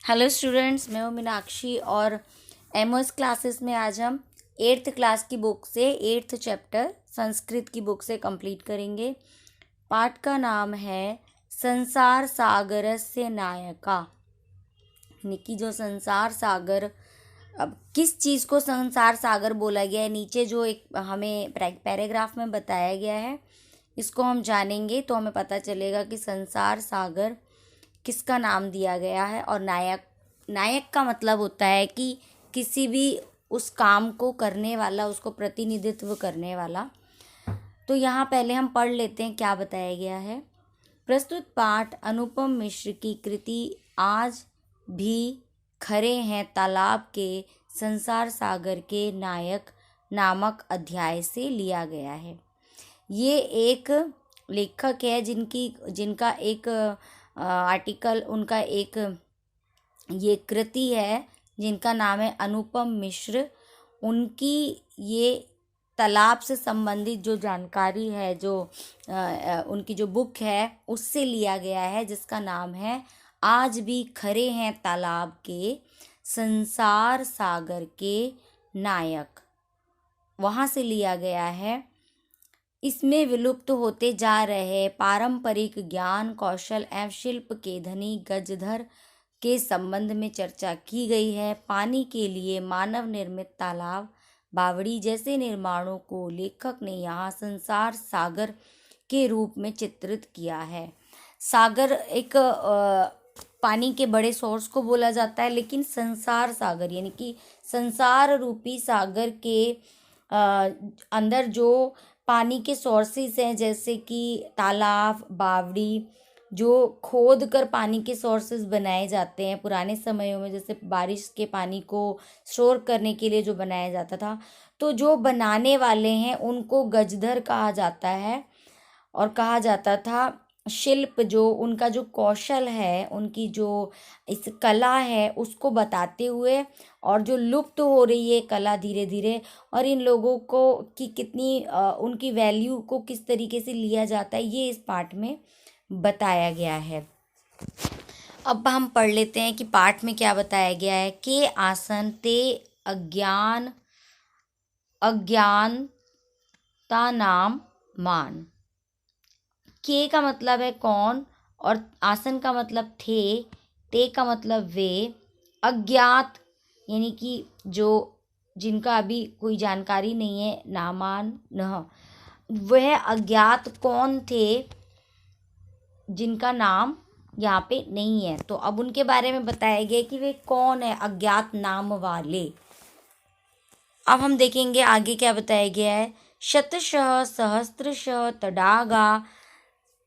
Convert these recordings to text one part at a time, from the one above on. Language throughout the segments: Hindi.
हेलो स्टूडेंट्स, मैं हूँ मीनाक्षी और एमओएस क्लासेस में आज हम 8th क्लास की बुक से 8th चैप्टर संस्कृत की बुक से कंप्लीट करेंगे। पाठ का नाम है संसार सागरस्य नायका। यानी कि जो संसार सागर, अब किस चीज़ को संसार सागर बोला गया है, नीचे जो एक हमें पैराग्राफ में बताया गया है, इसको हम जानेंगे तो हमें पता चलेगा कि संसार सागर किसका नाम दिया गया है। और नायक का मतलब होता है कि किसी भी उस काम को करने वाला, उसको प्रतिनिधित्व करने वाला। तो यहाँ पहले हम पढ़ लेते हैं क्या बताया गया है। प्रस्तुत पाठ अनुपम मिश्र की कृति आज भी खरे हैं तालाब के संसार सागर के नायक नामक अध्याय से लिया गया है। ये एक लेखक है जिनका एक आर्टिकल, उनका एक ये कृति है जिनका नाम है अनुपम मिश्र। उनकी ये तालाब से संबंधित जो जानकारी है, जो उनकी जो बुक है उससे लिया गया है, जिसका नाम है आज भी खरे हैं तालाब के संसार सागर के नायक। वहाँ से लिया गया है। इसमें विलुप्त होते जा रहे पारंपरिक ज्ञान कौशल एवं शिल्प के धनी गजधर के संबंध में चर्चा की गई है। पानी के लिए मानव निर्मित तालाब, बावड़ी जैसे निर्माणों को लेखक ने यहाँ संसार सागर के रूप में चित्रित किया है। सागर एक पानी के बड़े सोर्स को बोला जाता है, लेकिन संसार सागर यानी कि संसार रूपी सागर के अंदर जो पानी के सोर्सेस हैं, जैसे कि तालाब, बावड़ी, जो खोद कर पानी के सोर्सेस बनाए जाते हैं पुराने समयों में, जैसे बारिश के पानी को स्टोर करने के लिए जो बनाया जाता था, तो जो बनाने वाले हैं उनको गजधर कहा जाता है। और कहा जाता था शिल्प, जो उनका जो कौशल है, उनकी जो इस कला है उसको बताते हुए, और जो लुप्त हो रही है कला धीरे धीरे, और इन लोगों को कि कितनी उनकी वैल्यू को किस तरीके से लिया जाता है, ये इस पाठ में बताया गया है। अब हम पढ़ लेते हैं कि पाठ में क्या बताया गया है। के आसन ते अज्ञानता नाम मान। के का मतलब है कौन, और आसन का मतलब थे, ते का मतलब वे, अज्ञात यानी कि जो जिनका अभी कोई जानकारी नहीं है, नामान न, वह अज्ञात कौन थे जिनका नाम यहाँ पे नहीं है। तो अब उनके बारे में बताया गया कि वे कौन है अज्ञात नाम वाले। अब हम देखेंगे आगे क्या बताया गया है। शतशः सहस्त्रशः तडागा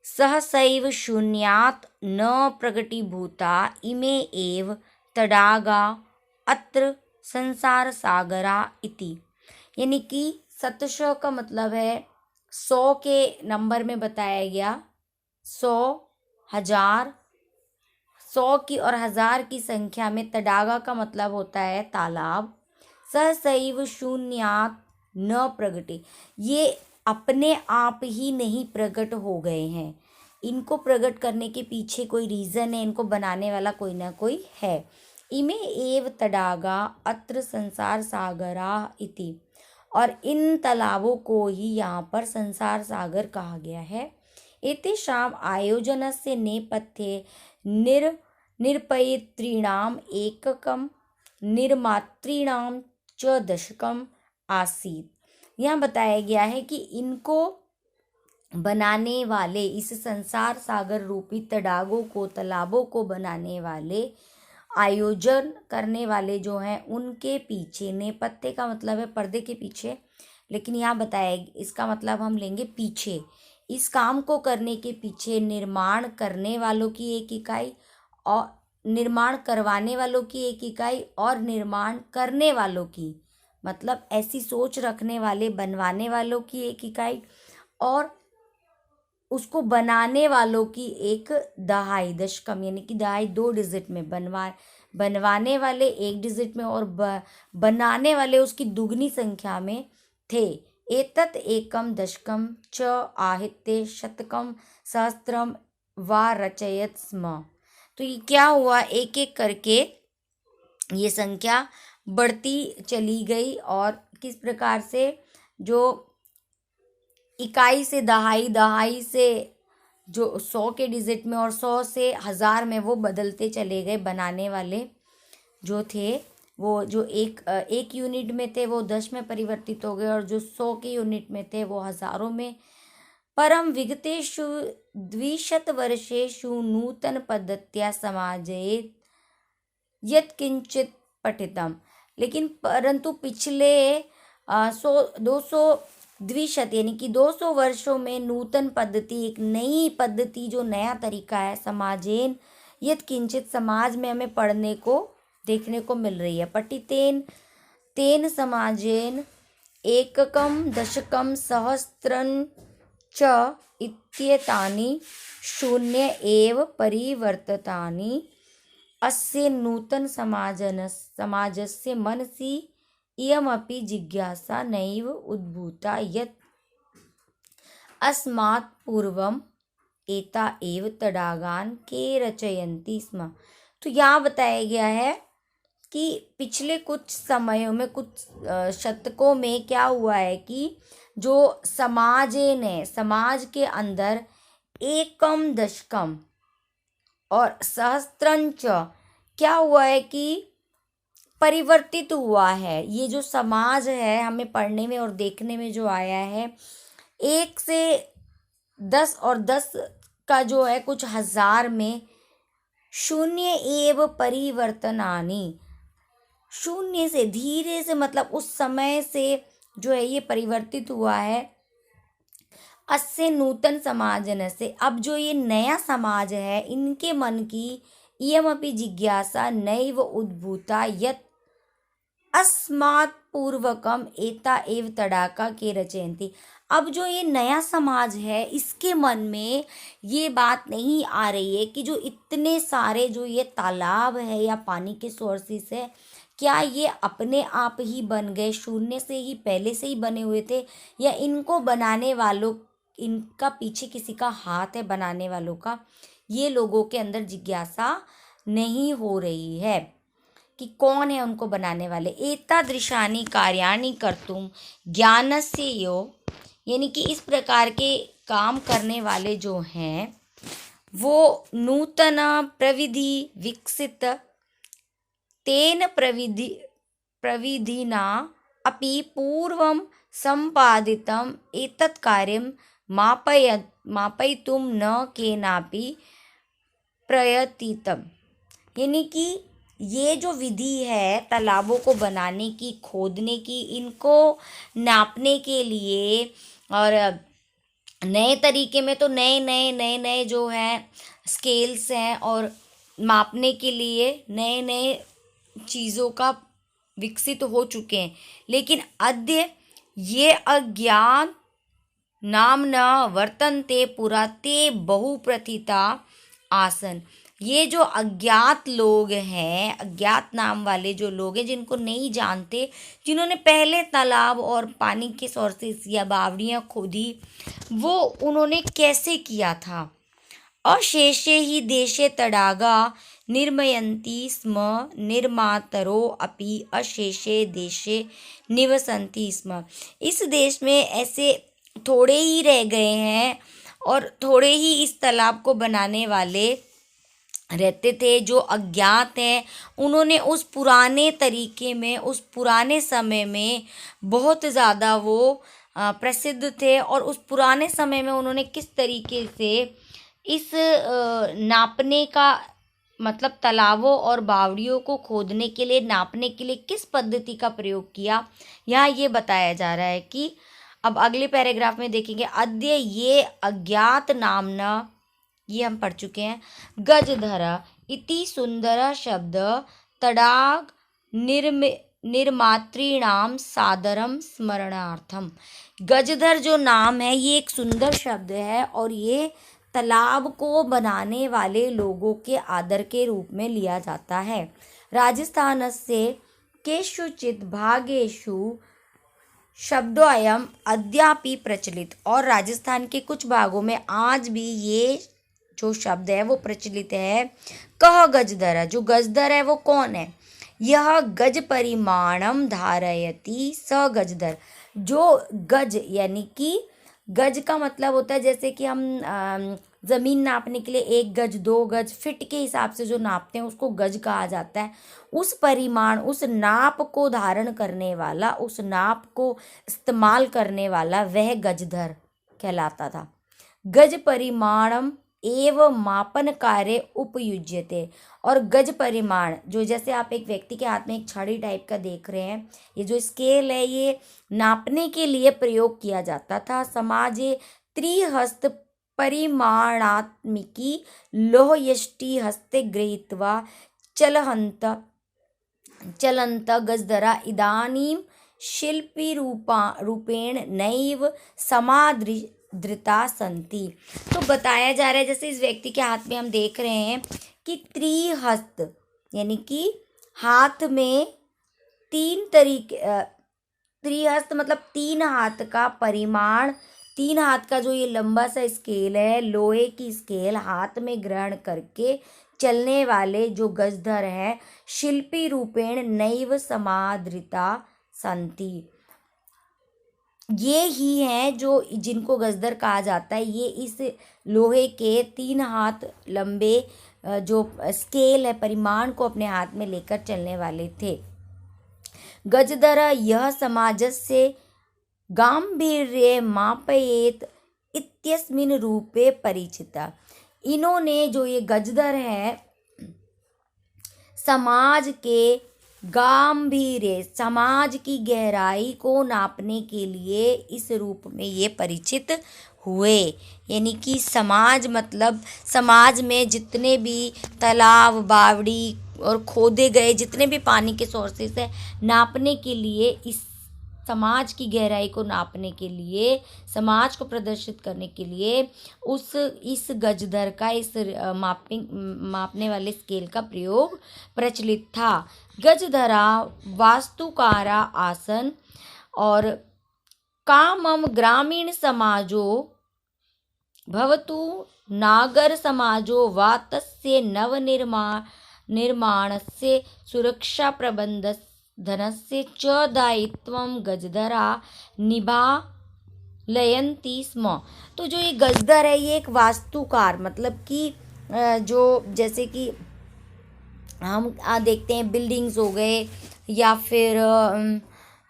सहसैव शून्यात् न प्रकटीभूता इमे एव तडागा अत्र संसार सागरा इति। यानी कि शतशः का मतलब है 100 के नंबर में बताया गया, 100, 1000, 100 की और 1000 की संख्या में। तडागा का मतलब होता है तालाब। सहसैव शून्यात् न प्रगटे, ये अपने आप ही नहीं प्रकट हो गए हैं, इनको प्रकट करने के पीछे कोई रीज़न है, इनको बनाने वाला कोई ना कोई है। इमे एव तडागा अत्र संसार सागरा इति, और इन तालाबों को ही यहाँ पर संसार सागर कहा गया है। एतेषाम् आयोजनस्य नेपथ्ये निरपयितॄणाम् एककं निर्मातॄणां च दशकम आसीत। यहाँ बताया गया है कि इनको बनाने वाले, इस संसार सागर रूपी तडागों को, तालाबों को बनाने वाले, आयोजन करने वाले जो हैं, उनके पीछे, नेपथ्य का मतलब है पर्दे के पीछे, लेकिन यहाँ बताया इसका मतलब हम लेंगे पीछे। इस काम को करने के पीछे निर्माण करने वालों की एक इकाई, और निर्माण करवाने वालों की एक इकाई, और निर्माण करने वालों की मतलब ऐसी सोच रखने वाले, बनवाने वालों की एक इकाई, और उसको बनाने वालों की एक दहाई, दशकम यानी कि दहाई 2 डिजिट में, बनवाने वाले 1 डिजिट में, और बनाने वाले उसकी दुगनी संख्या में थे। एतत् एकम दशकम च आहित्य शतकम सहस्त्रम वा रचयत स्म। तो ये क्या हुआ, एक एक करके ये संख्या बढ़ती चली गई और किस प्रकार से जो इकाई से दहाई, दहाई से जो 100 के डिजिट में और 100 से 1000 में वो बदलते चले गए। बनाने वाले जो थे वो जो एक यूनिट में थे वो 10 में परिवर्तित हो गए और जो 100 के यूनिट में थे वो हजारों में। परम विगतेषु द्विशतवर्षेषु नूतन पद्धत्या समाजयेत् यत्किंचित पठितम। लेकिन परंतु पिछले 200 द्विशत यानी कि 200 वर्षों में नूतन पद्धति, एक नई पद्धति, जो नया तरीका है, समाजेन यत्किंचित, समाज में हमें पढ़ने को देखने को मिल रही है। पठितेन तेन समाजेन एककम दशकम सहस्त्रं च इत्येतानि शून्य एव परिवर्ततानि अस्य नूतन समाजस्य मनसि इयमपि जिज्ञासा नैव उद्भूता यत् अस्मात् पूर्वम एता एव तडागान के रचयन्ति स्म। तो यहाँ बताया गया है कि पिछले कुछ समयों में, कुछ शतकों में क्या हुआ है कि जो समाजेन है, समाज के अंदर एकम दशकम और सहस्त्रंच क्या हुआ है कि परिवर्तित हुआ है। ये जो समाज है हमें पढ़ने में और देखने में जो आया है, 1 से 10 और 10 का जो है कुछ हजार में शून्य एव परिवर्तनानि, शून्य से, धीरे से, मतलब उस समय से जो है ये परिवर्तित हुआ है। अस्य नूतन समाजन से, अब जो ये नया समाज है इनके मन की इयमपि जिज्ञासा नैव उद्भूता यत् अस्मात् पूर्वकम एता एव तडाका के रचयन्ति। अब जो ये नया समाज है इसके मन में ये बात नहीं आ रही है कि जो इतने सारे जो ये तालाब है या पानी के सोर्सेस है, क्या ये अपने आप ही बन गए, शून्य से ही पहले से ही बने हुए थे, या इनको बनाने वालों, इनका पीछे किसी का हाथ है बनाने वालों का। ये लोगों के अंदर जिज्ञासा नहीं हो रही है कि कौन है उनको बनाने वाले। एतादृशानि कार्याणि कर्तुम ज्ञानस्य यो, यानी कि इस प्रकार के काम करने वाले जो हैं वो नूतन प्रविधि विकसित तेन प्रविधिना अपि पूर्वं सम्पादितम् एतत् कार्यं मापयितुं न केनापि प्रयतितम्। यानी कि ये जो विधि है तालाबों को बनाने की, खोदने की, इनको नापने के लिए और नए तरीके में तो नए जो हैं स्केल्स हैं और मापने के लिए नए नए चीज़ों का विकसित हो चुके हैं। लेकिन अद्य ये अज्ञान नामना वर्तन्ते पुरा ते बहुप्रथिता आसन। ये जो अज्ञात लोग हैं, अज्ञात नाम वाले जो लोग हैं, जिनको नहीं जानते, जिन्होंने पहले तालाब और पानी के सोर्सेस या बावड़ियाँ खोदी, वो उन्होंने कैसे किया था। अशेषे ही देशे तडागा निर्मयन्ति स्म निर्मातरो अपि अशेषे देशे निवसन्ति स्म। इस देश में ऐसे थोड़े ही रह गए हैं और थोड़े ही इस तालाब को बनाने वाले रहते थे। जो अज्ञात हैं उन्होंने उस पुराने तरीके में, उस पुराने समय में बहुत ज़्यादा वो प्रसिद्ध थे और उस पुराने समय में उन्होंने किस तरीके से इस नापने का, मतलब तालाबों और बावड़ियों को खोदने के लिए, नापने के लिए किस पद्धति का प्रयोग किया, यहाँ ये बताया जा रहा है कि अब अगले पैराग्राफ में देखेंगे। अद्य ये अज्ञात नामना, ये हम पढ़ चुके हैं। गजधर इति सुंदर शब्द तडाग निर्मातृणाम सादरम स्मरणार्थम। गजधर जो नाम है ये एक सुंदर शब्द है और ये तालाब को बनाने वाले लोगों के आदर के रूप में लिया जाता है। राजस्थान से केषुचित् भागेषु शब्दोऽयम् अद्यापि प्रचलित। और राजस्थान के कुछ भागों में आज भी ये जो शब्द है वो प्रचलित है। कह गजधर, जो गजधर है वो कौन है? यह गज परिमाणम धारयति स गजधर, जो गज यानी कि गज का मतलब होता है जैसे कि हम ज़मीन नापने के लिए 1 गज 2 गज फिट के हिसाब से जो नापते हैं उसको गज कहा जाता है। उस परिमाण, उस नाप को धारण करने वाला, उस नाप को इस्तेमाल करने वाला वह गजधर कहलाता था। गज परिमाणम एव मापन कार्य उपयुज्यते, और गज परिमाण जो, जैसे आप एक व्यक्ति के हाथ में एक छड़ी टाइप का देख रहे हैं, ये जो स्केल है ये नापने के लिए प्रयोग किया जाता था। समाजे त्रिहस्त परिमाणात्मिकी लोहयष्टि हस्ते गृहीत्वा चलहन्त गजधरा इदानीं शिल्पी रूपेण नैव समादृता संति। तो बताया जा रहा है, जैसे इस व्यक्ति के हाथ में हम देख रहे हैं कि त्रिहस्त यानी कि हाथ में 3 तरीके, त्रिहस्त मतलब 3 हाथ का परिमाण, 3 हाथ का जो ये लंबा सा स्केल है, लोहे की स्केल हाथ में ग्रहण करके चलने वाले जो गजधर हैं, शिल्पी रूपेण नैव समादृता संति, ये ही हैं जो, जिनको गजधर कहा जाता है। ये इस लोहे के 3 हाथ लंबे जो स्केल है, परिमाण को अपने हाथ में लेकर चलने वाले थे। गजधर यह समाजस्य गांभीर्य मापयेत इत्यस्मिन् रूपे परिचिता। इन्होंने, जो ये गजधर है, समाज के गांभीर्य, समाज की गहराई को नापने के लिए इस रूप में ये परिचित हुए। यानी कि समाज मतलब समाज में जितने भी तालाब, बावड़ी और खोदे गए जितने भी पानी के सोर्सेस है, नापने के लिए, इस समाज की गहराई को नापने के लिए, समाज को प्रदर्शित करने के लिए इस गजधर का, इस मापने वाले स्केल का प्रयोग प्रचलित था। गजधरा वास्तुकारा आसन, और कामम ग्रामीण समाजो भवतु नागर समाजो वा तस्य निर्माणस्य सुरक्षा प्रबंधनस्य च दायित्वं गजधरा निभालयन्ति स्म। तो जो ये गजधर है ये एक वास्तुकार, मतलब कि जो, जैसे कि हम देखते हैं बिल्डिंग्स हो गए, या फिर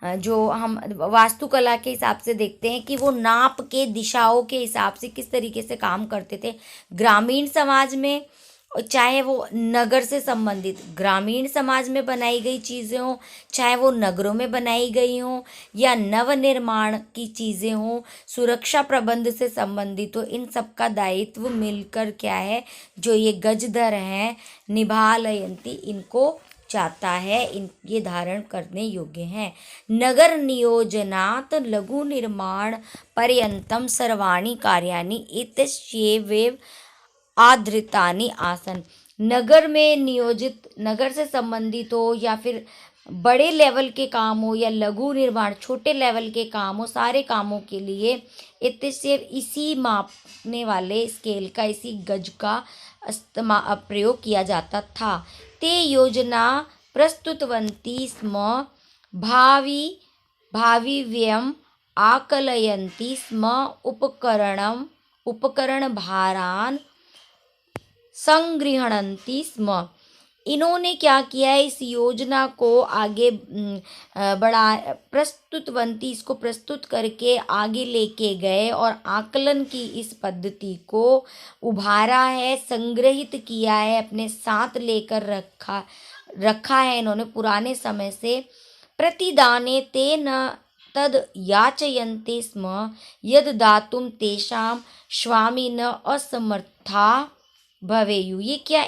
जो हम वास्तुकला के हिसाब से देखते हैं कि वो नाप के, दिशाओं के हिसाब से किस तरीके से काम करते थे ग्रामीण समाज में, चाहे वो नगर से संबंधित ग्रामीण समाज में बनाई गई चीज़ें हों, चाहे वो नगरों में बनाई गई हों, या नवनिर्माण की चीज़ें हों, सुरक्षा प्रबंध से संबंधित हो, इन सब का दायित्व मिलकर क्या है, जो ये गजधर हैं, निभालयन्ति, इनको चाहता है, ये धारण करने योग्य हैं। नगर नियोजनात् लघु निर्माण पर्यंतम सर्वाणि कार्याणि एतस्यैव आधृतानि आसन। नगर में नियोजित, नगर से संबंधित हो, या फिर बड़े लेवल के काम हो, या लघु निर्माण छोटे लेवल के काम हो, सारे कामों के लिए इतने इसी मापने वाले स्केल का, इसी गज का प्रयोग किया जाता था। ते योजना प्रस्तुतवन्ति स्म, भावी व्ययम् आकलयन्ति स्म, उपकरण भारान संगृह्णन्ति स्म। इन्होंने क्या किया है, इस योजना को आगे प्रस्तुतवंती, इसको प्रस्तुत करके आगे लेके गए, और आकलन की इस पद्धति को उभारा है, संग्रहित किया है, अपने साथ लेकर रखा है इन्होंने पुराने समय से। प्रतिदाने तेन तद याचयन्ते स्म, यद दातुम तेषां स्वामिनः असमर्था भवेयु। ये क्या,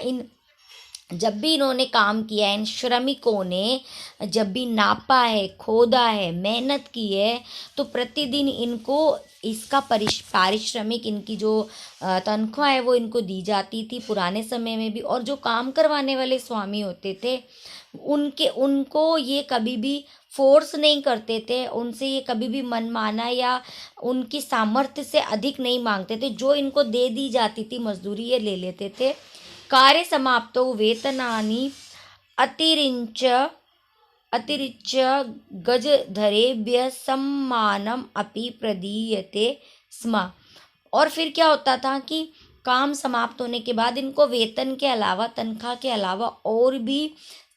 जब भी इन्होंने काम किया है, इन श्रमिकों ने जब भी नापा है, खोदा है, मेहनत की है, तो प्रतिदिन इनको इसका पारिश्रमिक, इनकी जो तनख्वाह है वो इनको दी जाती थी पुराने समय में भी। और जो काम करवाने वाले स्वामी होते थे उनको ये कभी भी फोर्स नहीं करते थे, उनसे ये कभी भी मनमाना या उनकी सामर्थ्य से अधिक नहीं मांगते थे। जो इनको दे दी जाती थी मजदूरी, ये ले लेते थे। कार्य समाप्तौ वेतनानि अतिरिच्य गजधरेभ्यः सम्मानम् अपि प्रदीयते स्म। और फिर क्या होता था कि काम समाप्त होने के बाद इनको वेतन के अलावा, तनख्वाह के अलावा और भी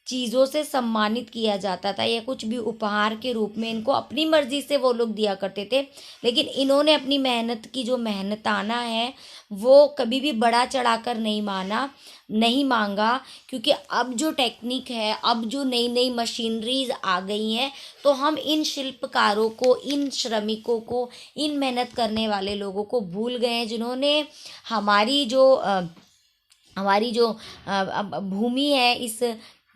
चीज़ों से सम्मानित किया जाता था, या कुछ भी उपहार के रूप में इनको अपनी मर्जी से वो लोग दिया करते थे। लेकिन इन्होंने अपनी मेहनत की जो मेहनताना है वो कभी भी बढ़ा चढ़ाकर नहीं मांगा, क्योंकि अब जो टेक्निक है, अब जो नई नई मशीनरीज आ गई हैं, तो हम इन शिल्पकारों को, इन श्रमिकों को, इन मेहनत करने वाले लोगों को भूल गए हैं, जिन्होंने हमारी जो भूमि है इस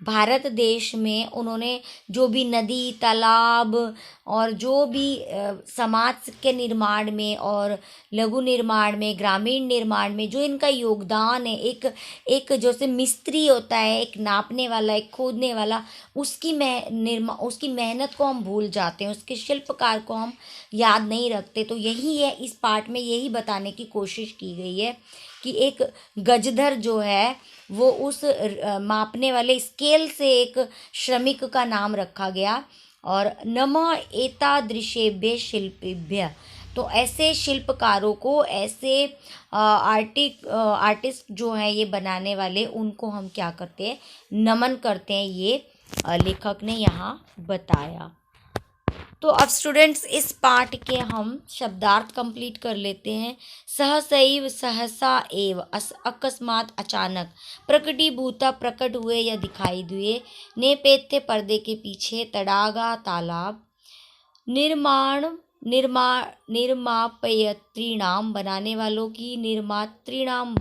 भारत देश में, उन्होंने जो भी नदी, तालाब और जो भी समाज के निर्माण में और लघु निर्माण में, ग्रामीण निर्माण में जो इनका योगदान है, एक जैसे मिस्त्री होता है, एक नापने वाला, एक खोदने वाला, उसकी मेहनत को हम भूल जाते हैं, उसके शिल्पकार को हम याद नहीं रखते। तो यही है, इस पार्ट में यही बताने की कोशिश की गई है कि एक गजधर जो है वो उस मापने वाले स्केल से एक श्रमिक का नाम रखा गया। और नमः एतादृशेभ्य शिल्पिभ्य, तो ऐसे शिल्पकारों को, ऐसे आर्टिस्ट जो हैं ये बनाने वाले, उनको हम क्या करते हैं, नमन करते हैं, ये लेखक ने यहाँ बताया। तो अब स्टूडेंट्स इस पाठ के हम शब्दार्थ कंप्लीट कर लेते हैं। सहसैव, सहसा एव, अकस्मात, अचानक, प्रकटीभूता, प्रकट हुए या दिखाई दिए, नेपथ्य, पर्दे के पीछे, तडागा, तालाब, निर्मापयत्रीणाम, बनाने वालों की, निर्मातृणाम,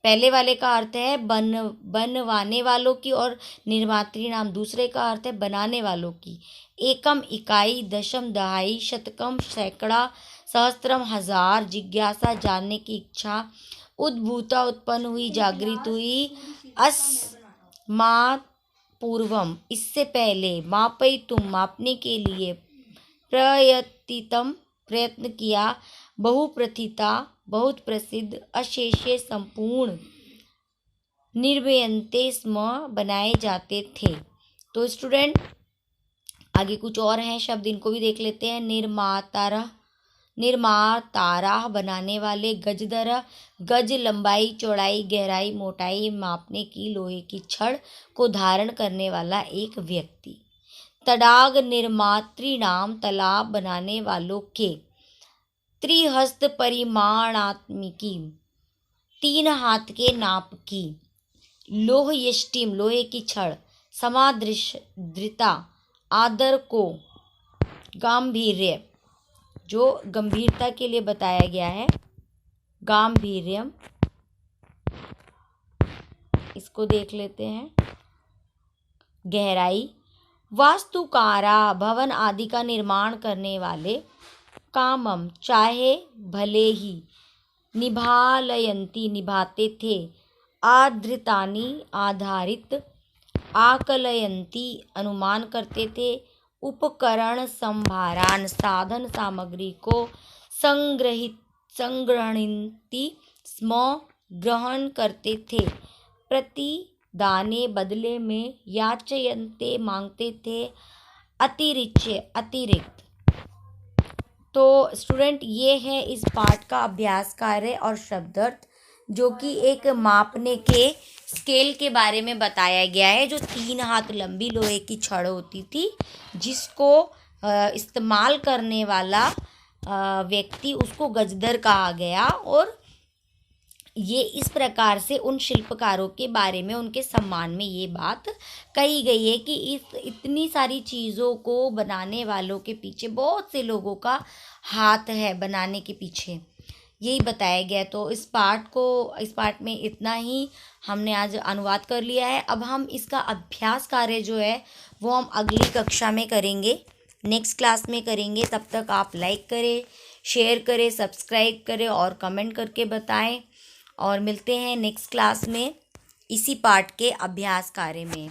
पहले वाले का अर्थ है बनवाने वालों की, और निर्मात्री नाम दूसरे का अर्थ है बनाने वालों की। एकम, इकाई, दशम, दहाई, शतकम, सैकड़ा, सहस्त्रम, हजार, जिज्ञासा, जानने की इच्छा, उद्भूता, उत्पन्न हुई, जागृत हुई, अस्मात् पूर्वम, इससे पहले, मापयितुम, मापने के लिए, प्रयतितम, प्रयत्न किया, बहुप्रथिता, बहुत प्रसिद्ध, अशेषे, संपूर्ण, निर्मीयन्ते स्म, बनाए जाते थे। तो स्टूडेंट आगे कुछ और हैं शब्द, इनको भी देख लेते हैं। निर्मातारा, बनाने वाले। गजधर, गज, लंबाई, चौड़ाई, गहराई, मोटाई मापने की लोहे की छड़ को धारण करने वाला एक व्यक्ति। तडाग, निर्मातृणाम, तालाब बनाने वालों के। त्रिहस्त, परिमाणात्मिकी, 3 हाथ के नाप की। लोह यष्टिम, लोहे की छड़। समादृता, आदर को। गांभीर्य, जो गंभीरता के लिए बताया गया है, गांभीर्यम, इसको देख लेते हैं। गहराई, वास्तुकारा, भवन आदि का निर्माण करने वाले। कामम, चाहे, भले ही। निभालयंती, निभाते थे। आधृतानि, आधारित। आकलयंती, अनुमान करते थे। उपकरण, संभारान, साधन सामग्री को। संग्रहणती स्म, ग्रहण करते थे। प्रतिदाने, बदले में। याचयन्ते, मांगते थे। अतिरिच्य, अतिरिक्त। तो स्टूडेंट ये है इस पाठ का अभ्यास कार्य और शब्दार्थ, जो कि एक मापने के स्केल के बारे में बताया गया है, जो 3 हाथ लंबी लोहे की छड़ होती थी, जिसको इस्तेमाल करने वाला व्यक्ति, उसको गजधर कहा गया। और ये इस प्रकार से उन शिल्पकारों के बारे में, उनके सम्मान में ये बात कही गई है कि इतनी सारी चीज़ों को बनाने वालों के पीछे बहुत से लोगों का हाथ है, बनाने के पीछे, यही बताया गया। तो इस पार्ट में इतना ही हमने आज अनुवाद कर लिया है। अब हम इसका अभ्यास कार्य जो है वो हम अगली कक्षा में करेंगे, नेक्स्ट क्लास में करेंगे। तब तक आप लाइक करें, शेयर करें, सब्सक्राइब करें और कमेंट करके बताएं। और मिलते हैं नेक्स्ट क्लास में इसी पार्ट के अभ्यास कार्य में।